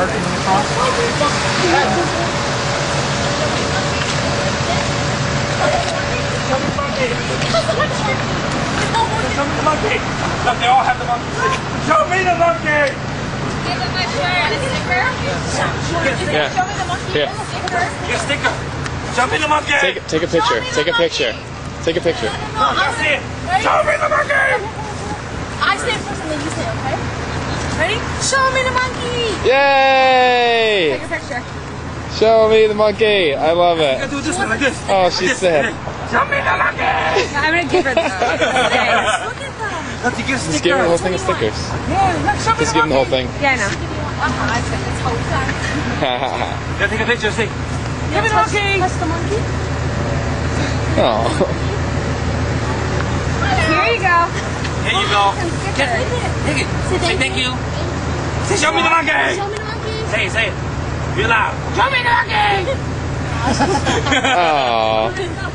Show me the monkey. Look, they all have the monkey. Show me the monkey. Give him a shirt and a sticker. Yeah. Show me the monkey Here. and a sticker. Get a sticker. Show me the monkey. Take a picture. Take a picture. Take a picture. That's it. Show me the monkey. I say it first and then you say it, okay? Ready? Show me the monkey. Yay! Take a picture. Show me the monkey. I love You it. gotta do this one like this. Oh, she's sad. Show me the monkey. I'm gonna give her the. Look at them. Look, you get a sticker. Just give him the whole thing of stickers. Yeah, look, show me Just give him the whole thing. Yeah, I know. I spent this whole time. Yeah, take a picture. See. Give me the monkey. Touch the monkey. Oh. Here you go. Here you go. Take it. Say thank you. Say show me the monkey. Show me the monkey. Say it. Real loud. Show me the monkey. Oh.